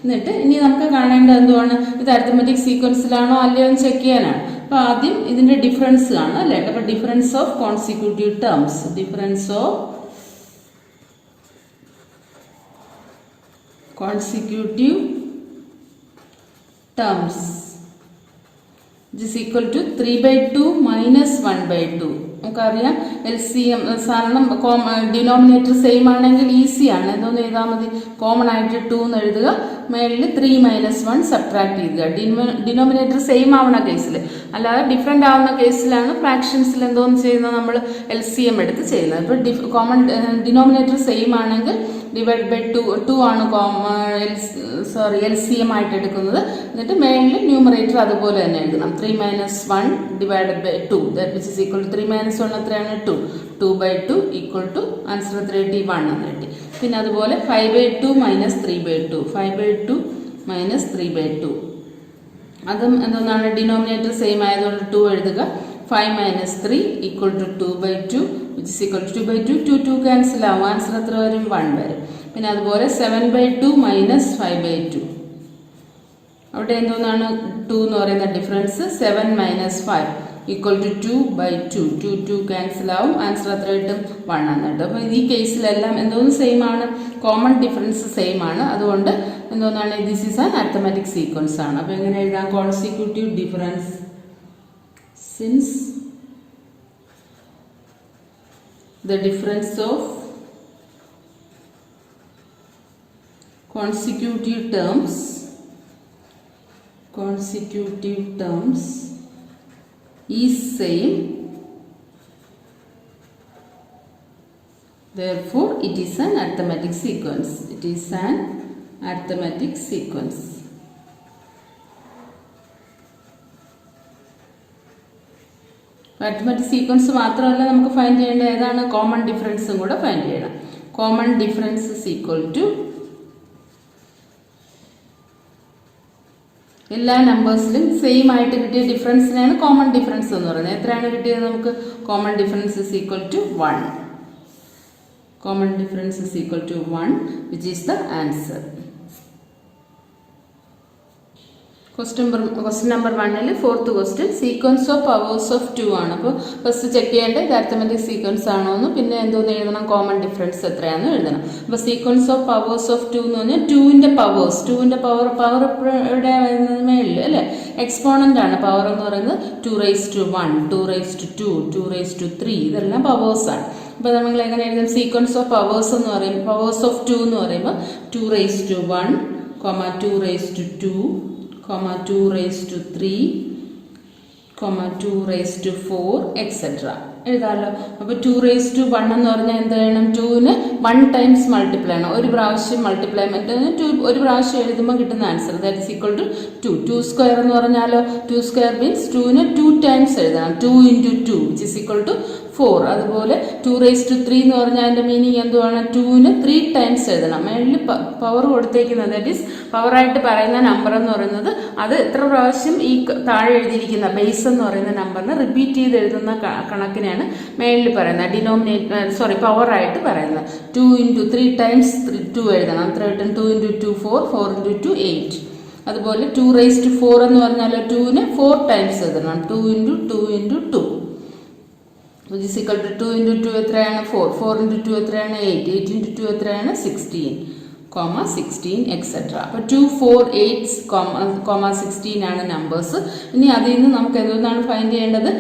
എന്നിട്ട് ഇനി നമുക്ക് കാണേണ്ടത് എന്തുവാണ്? ഇത് അരിത്മെറ്റിക് സീക്വൻസിലാണോ അല്ലയോ എന്ന് ചെക്ക് ചെയ്യാനാണ്. അപ്പോൾ ആദ്യം ഇതിന്റെ ഡിഫറൻസ് കാണാം അല്ലേ? അപ്പോൾ difference of consecutive terms, difference of consecutive terms is equal to 3/2 minus 1/2. നമുക്കറിയാം LCM സാധാരണ ഡിനോമിനേറ്റർ സെയിം ആണെങ്കിൽ ഈസിയാണ്. എന്തോന്ന് എഴുതാൽ മതി? കോമൺ ആയിട്ട് 2 എന്ന് എഴുതുക, മേളിൽ 3 - 1 സബ്ട്രാക്ട് ചെയ്യുക. ഡിനോമിനേറ്റർ സെയിം ആവുന്ന കേസിൽ, അല്ലാതെ ഡിഫറെൻ്റ് ആവുന്ന കേസിലാണ് ഫ്രാക്ഷൻസിൽ എന്തോന്ന് ചെയ്യുന്നത്? നമ്മൾ LCM എടുത്ത് ചെയ്യുന്നത്. ഇപ്പോൾ കോമൺ ഡിനോമിനേറ്റർ സെയിം ആണെങ്കിൽ ഡിവൈഡ് ബൈ 2 ആണ് LCM ആയിട്ട് എടുക്കുന്നത്. എന്നിട്ട് മേളിൽ ന്യൂമറേറ്റർ അതുപോലെ തന്നെ എഴുതണം. 3 - 1 divided by 2 that which is equal to 3 - 1 എത്രയാണ്? 2. 2/2 ഈക്വൽ ടു ആൻസർ 31 എന്ന് കിട്ടി. പിന്നെ അതുപോലെ 5/2 - 3/2, 5/2 - 3/2 അതും എന്താണ്? ഡിനോമിനേറ്റർ സെയിം ആയതുകൊണ്ട് 2 എഴുതുക. 5 - 3 equal to 2/2 which is equal to 2/2, 2 cancel ആവും, ആൻസർ എത്ര വരും? 1 വരും. പിന്നെ അതുപോലെ 7/2 - 5/2 അവിടെ എന്തോന്നാണ്? 2 എന്ന് പറയുന്ന ഡിഫറൻസ്. 7 - 5 ഈക്വൽ ടു 2/2, 2 ക്യാൻസൽ ആവും, ആൻസർ എത്ര കിട്ടും? 1 ആണ് കേട്ടോ. അപ്പോൾ ഈ കേസിലെല്ലാം എന്തോന്ന് സെയിം ആണ്? കോമൺ ഡിഫറൻസ് സെയിം ആണ്. അതുകൊണ്ട് എന്തോന്നാണ്? This is an arithmetic sequence ആണ്. അപ്പോൾ എങ്ങനെ എഴുതാം? Consecutive difference since the difference of consecutive terms is same, therefore it is an arithmetic sequence. It is an arithmetic sequence. Arithmetic sequence മാത്രമല്ല നമുക്ക് ഫൈൻഡ് ചെയ്യേണ്ട ഏതാണ്? കോമൺ ഡിഫറൻസും കൂടെ ഫൈൻഡ് ചെയ്യണം. Common difference is equal to എല്ലാ നമ്പേഴ്സിലും സെയിം ആയിട്ട് കിട്ടിയ ഡിഫറൻസിനെയാണ് കോമൺ ഡിഫറൻസ് എന്ന് പറയുന്നത്. എത്രയാണ് കിട്ടിയത് നമുക്ക്? Common difference is equal to 1. common difference is equal to 1, which is the answer. Question number 1 fourth question, sequence of powers of 2 ആണ്. അപ്പോൾ ഫസ്റ്റ് ചെക്ക് ചെയ്യേണ്ടത് ഇത് അരിത്തമെറ്റിക് സീക്വൻസ് ആണോ എന്ന്, പിന്നെ എന്തോന്ന് എഴുതണം, കോമൺ ഡിഫറൻസ് എത്രയാണെന്ന് എഴുതണം. അപ്പോൾ സീക്വൻസ് ഓഫ് പവേഴ്സ് ഓഫ് 2 എന്ന് പറഞ്ഞാൽ 2ന്റെ പവർ എവിടെ വരുന്നത്, മേളിൽ അല്ലേ, എക്സ്പോണന്റ് ആണ്. പവർ എന്ന് പറയുന്നത് 2⁻1, 2⁻2, 2⁻3, ഇതെല്ലാം പവേഴ്സ് ആണ്. അപ്പോൾ നമ്മൾ എങ്ങനെ എഴുതും, സീക്വൻസ് ഓഫ് പവേഴ്സ് എന്ന് പറയുമ്പോൾ പവേഴ്സ് ഓഫ് 2 എന്ന് പറയുമ്പോൾ 2⁻1, 2⁻2, 2⁻3, 2⁻4, etc. എഴുതാമല്ലോ. അപ്പോൾ 2⁻1 എന്ന് പറഞ്ഞാൽ എന്ത് ചെയ്യണം, 2ന് 1 ടൈംസ് മൾട്ടിപ്ലൈ ആണ്, ഒരു പ്രാവശ്യം മൾട്ടിപ്ലൈ, മറ്റേ 2 ഒരു പ്രാവശ്യം എഴുതുമ്പോൾ കിട്ടുന്ന answer that is equal to 2. 2 square എന്ന് പറഞ്ഞാലോ, 2 സ്ക്വയർ മീൻസ് 2ന് 2 ടൈംസ് എഴുതണം, 2 × 2 വിച്ച് ഈസ് ഈക്വൽ ടു 4. അതുപോലെ 2⁻3 എന്ന് പറഞ്ഞാൽ അതിൻ്റെ മീനിങ് എന്തുവാണ്, 2ന് 3 ടൈംസ് എഴുതണം. മേളിൽ പവർ കൊടുത്തേക്കുന്നത് ദാറ്റ് ഈസ് പവറായിട്ട് പറയുന്ന നമ്പർ എന്ന് പറയുന്നത് അത് എത്ര പ്രാവശ്യം ഈ താഴെ എഴുതിയിരിക്കുന്ന ബേസ് എന്ന് പറയുന്ന നമ്പറിന് റിപ്പീറ്റ് ചെയ്ത് എഴുതുന്ന കണക്കിനാണ് മേളിൽ പറയുന്നത്, പവറായിട്ട് പറയുന്നത്. 2 × 3 ടൈംസ് 2 എഴുതണം, എത്ര കിട്ടും, 2 × 2 4, 4 × 2 8. അതുപോലെ 2⁻4 എന്ന് പറഞ്ഞാൽ 2ന് 4 ടൈംസ് എഴുതണം, 2 × 2 × 2 which is equal to 2 × 2 എത്രയാണ് 4, 4 × 2 എത്രയാണ് 8, 8 × 2 എത്രയാണ് 16, 16 etc. അപ്പോൾ 2, 4, 8, 16 ആണ് നമ്പേഴ്സ്. ഇനി അതിൽ നിന്ന് നമുക്ക് എന്താണ് ഫൈൻഡ് ചെയ്യേണ്ടത്,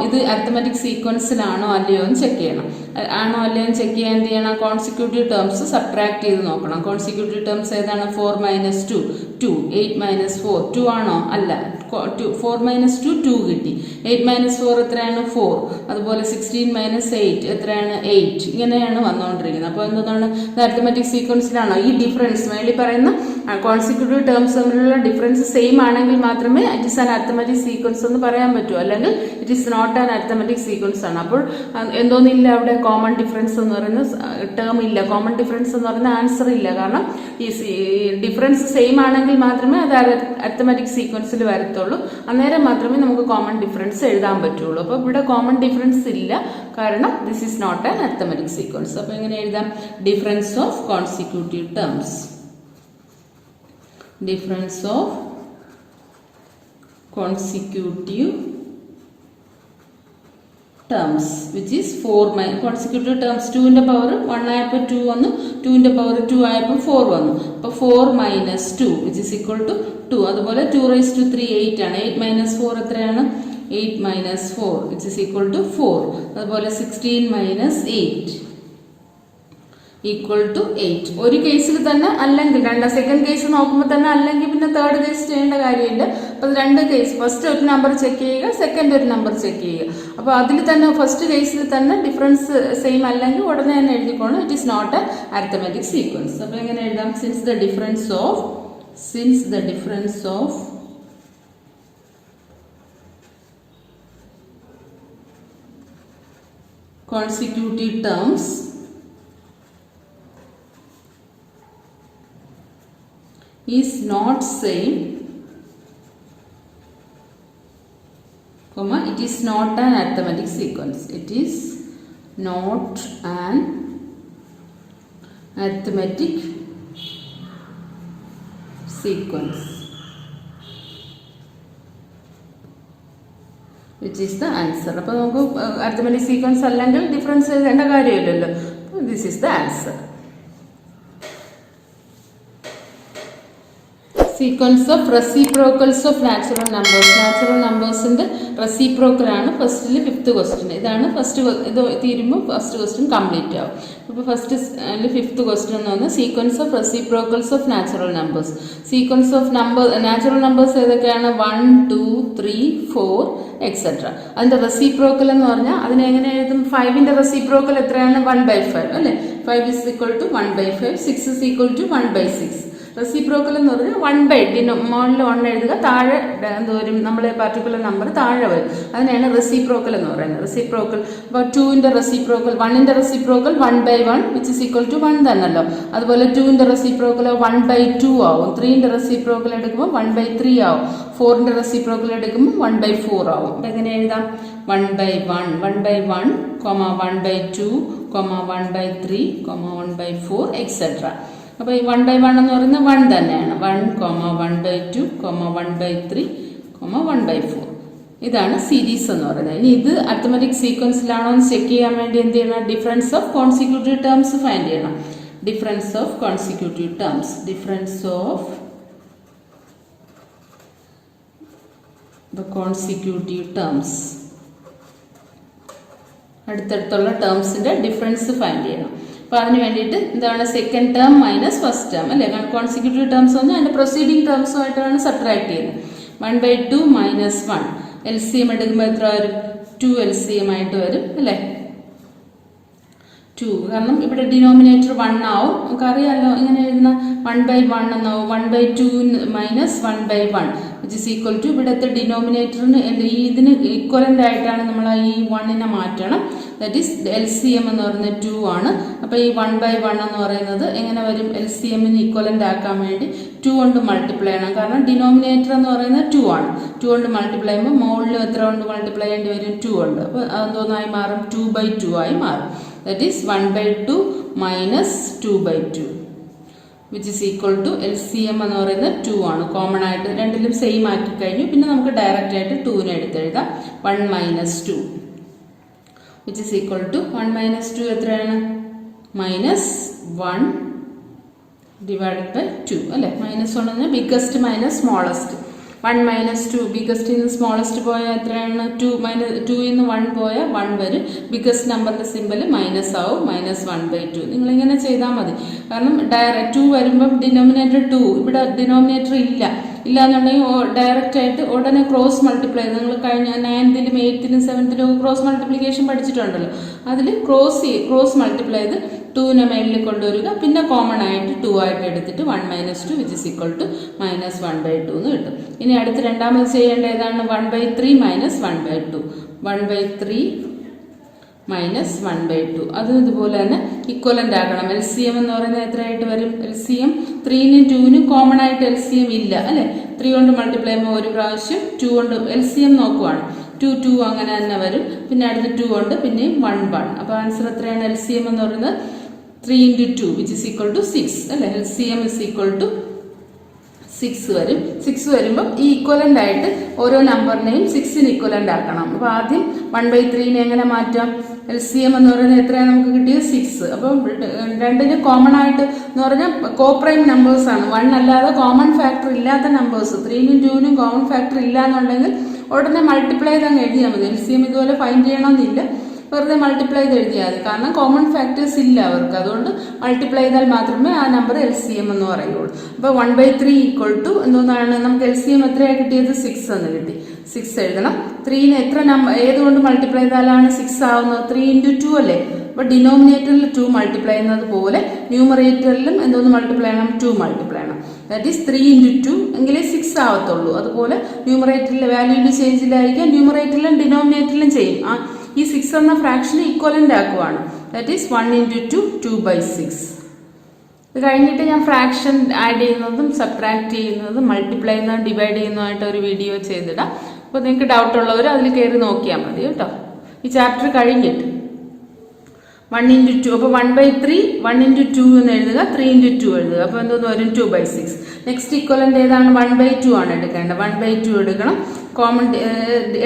ഇത് അരിത്തമെറ്റിക് സീക്വൻസിലാണോ അല്ലയോ എന്ന് ചെക്ക് ചെയ്യണം. ആണോ അല്ലയോ എന്ന് ചെക്ക് ചെയ്യാൻ എന്ത് ചെയ്യണം, കോൺസിക്യൂട്ടീവ് ടേംസ് സബ്ട്രാക്ട് ചെയ്ത് നോക്കണം. കോൺസിക്യൂട്ടീവ് ടേംസ് ഏതാണ്, 4 - 2, 2, 8 - 4, 2 ആണോ, അല്ല, 4 - 2 2 കിട്ടി, 8 - 4 എത്രയാണ് 4, അതുപോലെ 16 - 8 എത്രയാണ് 8, ഇങ്ങനെയാണ് വന്നുകൊണ്ടിരിക്കുന്നത്. അപ്പോൾ എന്താണ്, അരിത്തമെറ്റിക് സീക്വൻസിലാണോ, ഈ ഡിഫറൻസ് മേളിൽ പറയുന്ന കോൺസിക്യൂട്ടീവ് ടേംസ് തമ്മിലുള്ള ഡിഫറൻസ് സെയിം ആണെങ്കിൽ മാത്രമേ it is an arithmetic sequence എന്ന് പറയാൻ പറ്റൂ, അല്ലെങ്കിൽ it is not an arithmetic sequence ആണ്. അപ്പോൾ എന്തോന്നില്ല, അവിടെ കോമൺ ഡിഫറൻസ് എന്ന് പറയുന്ന ടേം ഇല്ല, കോമൺ ഡിഫറൻസ് എന്ന് പറയുന്ന ആൻസർ ഇല്ല. കാരണം ഈ ഡിഫറൻസ് സെയിം ആണെങ്കിൽ മാത്രമേ അത് അരിത്തമെറ്റിക് സീക്വൻസിൽ വരത്തുള്ളൂ, അന്നേരം മാത്രമേ നമുക്ക് കോമൺ ഡിഫറൻസ് എഴുതാൻ പറ്റുള്ളൂ. അപ്പോൾ ഇവിടെ കോമൺ ഡിഫറൻസ് ഇല്ല, കാരണം this is not an arithmetic sequence. അപ്പോൾ എങ്ങനെ എഴുതാം, difference of consecutive terms, difference of consecutive terms which is 4 consecutive terms, 2ന്റെ പവർ 1 ആയപ്പോൾ 2 വന്നു, 2ന്റെ പവർ 2 ആയപ്പോൾ 4 വന്നു. അപ്പോൾ 4 - 2 which is equal to 2. അതുപോലെ 2⁻3 8 ആണ്, 8 - 4 എത്രയാണ്, 8 - 4 which is equal to 4. അതുപോലെ 16 - 8 ഈക്വൽ ടു 8. ഒരു കേസിൽ തന്നെ അല്ലെങ്കിൽ സെക്കൻഡ് കേസ് നോക്കുമ്പോൾ തന്നെ അല്ലെങ്കിൽ പിന്നെ തേർഡ് കേസ് ചെയ്യേണ്ട കാര്യമില്ല. അപ്പോൾ 2 കേസ്, ഫസ്റ്റ് ഒരു നമ്പർ ചെക്ക് ചെയ്യുക, സെക്കൻഡ് ഒരു നമ്പർ ചെക്ക് ചെയ്യുക. അപ്പോൾ അതിൽ തന്നെ ഫസ്റ്റ് കേസിൽ തന്നെ ഡിഫറൻസ് സെയിം അല്ലെങ്കിൽ ഉടനെ തന്നെ എഴുതിക്കോണം, it is not a arithmetic sequence. അപ്പോൾ എങ്ങനെ എഴുതാം, since the difference of consecutive terms is not same, it is not an arithmetic sequence. It is not an arithmetic sequence, which is the answer. അപ്പോൾ നമുക്ക് arithmetic sequence അല്ലെങ്കിൽ ഡിഫറൻസ് എഴുതേണ്ട കാര്യമില്ലല്ലോ. This is the answer. Sequence of reciprocals of natural numbers. Natural numbers-ന്റെ reciprocal ആണ് ഫസ്റ്റിൽ 5th ക്വസ്റ്റ്യൻ. ഇതാണ് ഫസ്റ്റ്, ഇത് തീരുമ്പോൾ ഫസ്റ്റ് ക്വസ്റ്റ്യൻ കംപ്ലീറ്റ് ആവും. ഇപ്പോൾ ഫസ്റ്റ് 5th ക്വസ്റ്റ്യൻ എന്ന് പറഞ്ഞാൽ sequence of reciprocals of natural numbers. Sequence of natural numbers ഏതൊക്കെയാണ്, 1, 2, 3, 4 എക്സെട്ര. അതിൻ്റെ റെസിപ്രോക്കൽ എന്ന് പറഞ്ഞാൽ അതിനെ എങ്ങനെ എഴുതും, 5ന്റെ റെസിപ്രോക്കൽ എത്രയാണ്, 1/5 അല്ലേ. 5 is equal to 1/5, 6 is equal to 1/6. Reciprocal എന്ന് പറഞ്ഞാൽ 1/, മുകളിൽ 1 എഴുതുക, താഴെ എന്തോരും നമ്മൾ പർട്ടിക്കുലർ നമ്പർ താഴെ വരും, അതിനെയാണ് റെസിപ്രോക്കൽ എന്ന് പറയുന്നത്. റെസിപ്രോക്കൽ അപ്പോൾ 2ന്റെ റെസിപ്രോക്കൽ 1ന്റെ reciprocal 1/1 which is equal to 1 തന്നല്ലോ. അതുപോലെ 2ന്റെ റെസിപ്രോക്കൽ 1/2 ആവും. 3ന്റെ റെസിപ്രോക്കൽ എടുക്കുമ്പോൾ 1/3 ആവും. 4ന്റെ റെസിപ്രോക്കൽ എടുക്കുമ്പോൾ 1/4 ആവും. അപ്പം എങ്ങനെ എഴുതാം? 1/1, 1/1, 1/2, 1/3, 1/4 എക്സെട്ര. അപ്പോൾ ഈ 1/1 എന്ന് പറയുന്നത് 1 തന്നെയാണ്. 1, 1/2, 1/3, 1/4. ഇതാണ് സീരീസ് എന്ന് പറയുന്നത്. ഇനി ഇത് അരിത്മെറ്റിക് സീക്വൻസിലാണോ എന്ന് ചെക്ക് ചെയ്യാൻ വേണ്ടി എന്ത് ചെയ്യണം? Difference of consecutive terms find ചെയ്യണം. Difference of consecutive terms, difference of the consecutive terms, അടുത്തടുത്തുള്ള ടേംസിന്റെ ഡിഫറൻസ് ഫൈൻഡ് ചെയ്യണം. അപ്പോൾ അതിന് വേണ്ടിയിട്ട് എന്താണ്? Second term minus first term അല്ലേ? കോൺസിക്യൂട്ടീവ് ടേംസ് ഒന്ന് അതിന്റെ പ്രൊസീഡിംഗ് ടേംസുമായിട്ടാണ് സബ്ട്രാക്ട് ചെയ്യുന്നത്. 1/2 മൈനസ് 1 LCM എടുക്കുമ്പോൾ എത്ര വരും? 2 LCM ആയിട്ട് വരും അല്ലേ? 2, കാരണം ഇവിടെ ഡിനോമിനേറ്റർ 1 ആവും. നമുക്കറിയാമല്ലോ എങ്ങനെ എഴുതുന്ന? 1/1 എന്നാവും. 1/2 minus 1/1 which is equal to ഇവിടുത്തെ ഡിനോമിനേറ്ററിന് ഇതിന് ഈക്വലൻ്റ് ആയിട്ടാണ് നമ്മൾ ഈ 1നെ മാറ്റണം. ദാറ്റ് ഈസ് LCM എന്ന് പറയുന്നത് 2 ആണ്. അപ്പോൾ ഈ 1/1 എന്ന് പറയുന്നത് എങ്ങനെ വരും? LCMന് ഈക്വലൻ്റ് ആക്കാൻ വേണ്ടി 2 കൊണ്ട് മൾട്ടിപ്ലൈ ചെയ്യണം. കാരണം ഡിനോമിനേറ്റർ എന്ന് പറയുന്നത് 2 ആണ്. 2 കൊണ്ട് മൾട്ടിപ്ലൈ ചെയ്യുമ്പോൾ മുകളിലും എത്ര കൊണ്ട് മൾട്ടിപ്ലൈ ചെയ്യേണ്ടി വരും? 2 ഉണ്ട്. അപ്പോൾ അതെന്തോന്നായി മാറും? 2/2 ആയി മാറും. That is 1/2 minus 2/2 which is equal to LCM എന്ന് പറയുന്നത് 2 ആണ്. കോമൺ ആയിട്ട് രണ്ടിലും സെയിം ആക്കി കഴിഞ്ഞു. പിന്നെ നമുക്ക് ഡയറക്റ്റ് ആയിട്ട് 2നെ എടുത്തെഴുതാം. 1 minus 2 which is equal to 1 minus 2 എത്രയാണ്? -1 divided by 2 അല്ലേ? -1 എന്ന് പറഞ്ഞാൽ ബിഗ്ഗസ്റ്റ് മൈനസ് സ്മോളസ്റ്റ്. 1 minus 2 ബിഗസ്റ്റിൽ നിന്ന് സ്മോളസ്റ്റ് പോയാൽ എത്രയാണ്? 2 നിന്ന് 1 പോയാൽ 1 വരും. ബിഗസ്റ്റ് നമ്പറിന്റെ സിമ്പിൾ മൈനസ് ആവും. -1/2 നിങ്ങളിങ്ങനെ ചെയ്താൽ മതി. കാരണം ഡയറക്റ്റ് 2 വരുമ്പം ഡിനോമിനേറ്റർ 2, ഇവിടെ ഡിനോമിനേറ്റർ ഇല്ലാന്നുണ്ടെങ്കിൽ ഡയറക്റ്റ് ആയിട്ട് ഉടനെ ക്രോസ് മൾട്ടിപ്ലൈ. നിങ്ങൾ കഴിഞ്ഞ 9th-ലും 8th-ലും 7th-ലും ക്രോസ് മൾട്ടിപ്ലിക്കേഷൻ പഠിച്ചിട്ടുണ്ടല്ലോ. അതിൽ ക്രോസ് മൾട്ടിപ്ലൈ ചെയ്ത് 2നെ മേലിൽ കൊണ്ടുവരിക. പിന്നെ കോമൺ ആയിട്ട് 2 ആയിട്ട് എടുത്തിട്ട് 1 minus 2 which is equal to -1/2 എന്ന് കിട്ടും. ഇനി അടുത്ത് രണ്ടാമത് ചെയ്യേണ്ട ഏതാണ്? 1/3 minus 1/2. 1/3 minus 1/2 അതും ഇതുപോലെ തന്നെ ഇക്വലൻ്റ് ആക്കണം. LCM എന്ന് പറയുന്നത് എത്രയായിട്ട് വരും? LCM 3നും 2നും കോമൺ ആയിട്ട് LCM ഇല്ല അല്ലേ? 3 കൊണ്ട് മൾട്ടിപ്ലൈ ചെയ്യുമ്പോൾ ഒരു പ്രാവശ്യം, 2 കൊണ്ട് LCM നോക്കുവാണ്. 2 അങ്ങനെ തന്നെ വരും. പിന്നെ അടുത്ത് 2 ഉണ്ട്, പിന്നെയും 1 അപ്പോൾ ആൻസർ എത്രയാണ്? LCM എന്ന് പറയുന്നത് 3 into 2 which is equal to 6 അല്ലേ? LCM is equal to 6 വരും. 6 വരുമ്പം ഈ ഈക്വലൻ്റ് ആയിട്ട് ഓരോ നമ്പറിനെയും 6ന് ഈക്വലൻ്റ് ആക്കണം. അപ്പോൾ ആദ്യം 1/3നെ എങ്ങനെ മാറ്റാം? LCM എന്ന് പറയുന്നത് എത്രയാണ് നമുക്ക് കിട്ടിയത്? 6. അപ്പം രണ്ടിന് കോമൺ ആയിട്ട് എന്ന് പറഞ്ഞാൽ കോപ്രൈം നമ്പേഴ്സ് ആണ്. 1 അല്ലാതെ കോമൺ ഫാക്ടർ ഇല്ലാത്ത നമ്പേഴ്സ്. 3നും 2നും കോമൺ ഫാക്ടർ ഇല്ല എന്നുണ്ടെങ്കിൽ ഉടനെ മൾട്ടിപ്ലൈ ചെയ്ത് അങ്ങ് എഴുതിയാൽ മതി. LCM ഇതുപോലെ ഫൈൻഡ് ചെയ്യണമെന്നില്ല, വെറുതെ മൾട്ടിപ്ലൈ ചെയ്ത് എഴുതിയാൽ മതി. കാരണം കോമൺ ഫാക്ടേഴ്സ് ഇല്ല അവർക്ക്. അതുകൊണ്ട് മൾട്ടിപ്ലൈ ചെയ്താൽ മാത്രമേ ആ നമ്പർ LCM എന്ന് പറയുള്ളൂ. അപ്പോൾ 1/3 ഈക്വൽ ടു എന്തോന്നാണ്? നമുക്ക് LCM എത്രയാണ് കിട്ടിയത്? 6 എന്ന് കിട്ടി. 6 എഴുതണം. 3ന് എത്ര നമ്പർ ഏതുകൊണ്ട് മൾട്ടിപ്ലൈ ചെയ്താലാണ് 6 ആവുന്നത്? 3 into 2 അല്ലേ? അപ്പോൾ ഡിനോമിനേറ്ററിൽ 2 മൾട്ടിപ്ലൈ ചെയ്യുന്നത് പോലെ ന്യൂമറേറ്ററിലും എന്തോന്ന് മൾട്ടിപ്ലൈ ചെയ്യണം? 2 മൾട്ടിപ്ലൈ ചെയ്യണം. ദാറ്റ് ഈസ് 3 into 2 എങ്കിലേ 6 ആവത്തുള്ളൂ. അതുപോലെ ന്യൂമറേറ്ററിലെ വാല്യൂവിൻ്റെ ചേഞ്ചിലായിരിക്കും ന്യൂമറേറ്ററിലും ഡിനോമിനേറ്ററിലും ചെയ്യും. ഈ 6 എന്ന ഫ്രാക്ഷന് ഈക്വലൻ്റ് ആക്കുവാണ്. That is 1 into 2 2/6. ഇത് കഴിഞ്ഞിട്ട് ഞാൻ ഫ്രാക്ഷൻ ആഡ് ചെയ്യുന്നതും സബ്ട്രാക്ട് ചെയ്യുന്നതും മൾട്ടിപ്ലൈ ചെയ്യുന്നതും ഡിവൈഡ് ചെയ്യുന്നതുമായിട്ട് ഒരു വീഡിയോ ചെയ്തിടാം. അപ്പോൾ നിങ്ങൾക്ക് ഡൗട്ട് ഉള്ളവർ അതിൽ കയറി നോക്കിയാൽ മതി കേട്ടോ. ഈ ചാപ്റ്റർ കഴിഞ്ഞിട്ട് 1 into 2 അപ്പോൾ 1/3 1 into 2 എന്ന് എഴുതുക. 3 into 2 എഴുതുക. അപ്പോൾ എന്തോന്ന് വരും? 2/6. നെക്സ്റ്റ് ഈക്വലൻ്റ് ഏതാണ്? 1/2 ആണ് എടുക്കേണ്ടത്. 1/2 എടുക്കണം. കോമൺ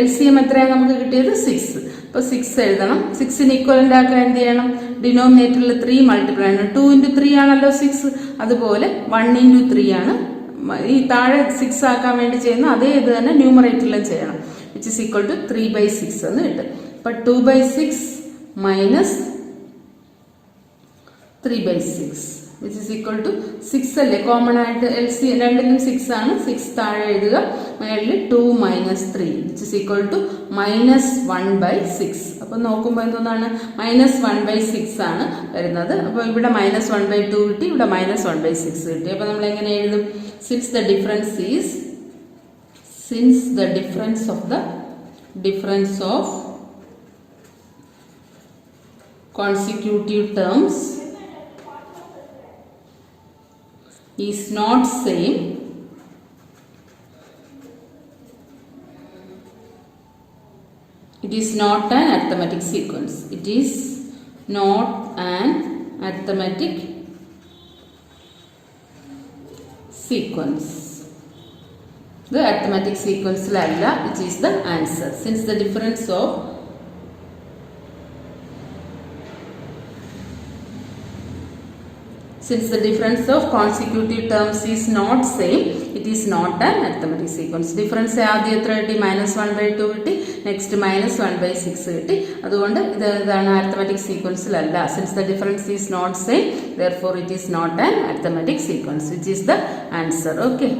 LCM എത്രയാണ് നമുക്ക് കിട്ടിയത്? 6. അപ്പോൾ 6 എഴുതണം. 6ന് ഈക്വലൻ്റ് ആക്കാൻ എന്ത് ചെയ്യണം? ഡിനോമിനേറ്ററിൽ 3 മൾട്ടിപ്ലൈ ചെയ്യണം. 2 into 3 ആണല്ലോ 6. അതുപോലെ 1 into 3 ആണ് ഈ താഴെ 6 ആക്കാൻ വേണ്ടി ചെയ്യുന്ന അതേ ഇത് തന്നെ ന്യൂമറേറ്ററിലും ചെയ്യണം. വിച്ച് ഇസ് ഈക്വൽ ടു 3/6 എന്ന് കിട്ടും. അപ്പോൾ 2/6 minus 3/6 which is equal to 6 അല്ലേ, കോമൺ ആയിട്ട് LCM രണ്ടിനും 6 ആണ്. 6 താഴെ എഴുതുക, മേളിൽ 2 minus 3 which is equal to -1/6. അപ്പോൾ നോക്കുമ്പോൾ എന്താണ്, -1/6 ആണ് വരുന്നത്. അപ്പോൾ ഇവിടെ -1/2 കിട്ടി, ഇവിടെ -1/6 കിട്ടി. അപ്പോൾ നമ്മൾ എങ്ങനെ എഴുതും? Since the difference of consecutive terms is not same, it is not an arithmetic sequence. It is not an arithmetic sequence. The arithmetic sequence lalla, which is the answer. Since the difference of consecutive terms is not same, it is not an arithmetic sequence. Difference ആദ്യം എത്ര കിട്ടി? -1/2 കിട്ടി, നെക്സ്റ്റ് -1/6 കിട്ടി. അതുകൊണ്ട് ഇതാണ് arithmetic sequence-ലല്ല. Since the difference is not same, therefore it is not an arithmetic sequence, which is the answer. Okay.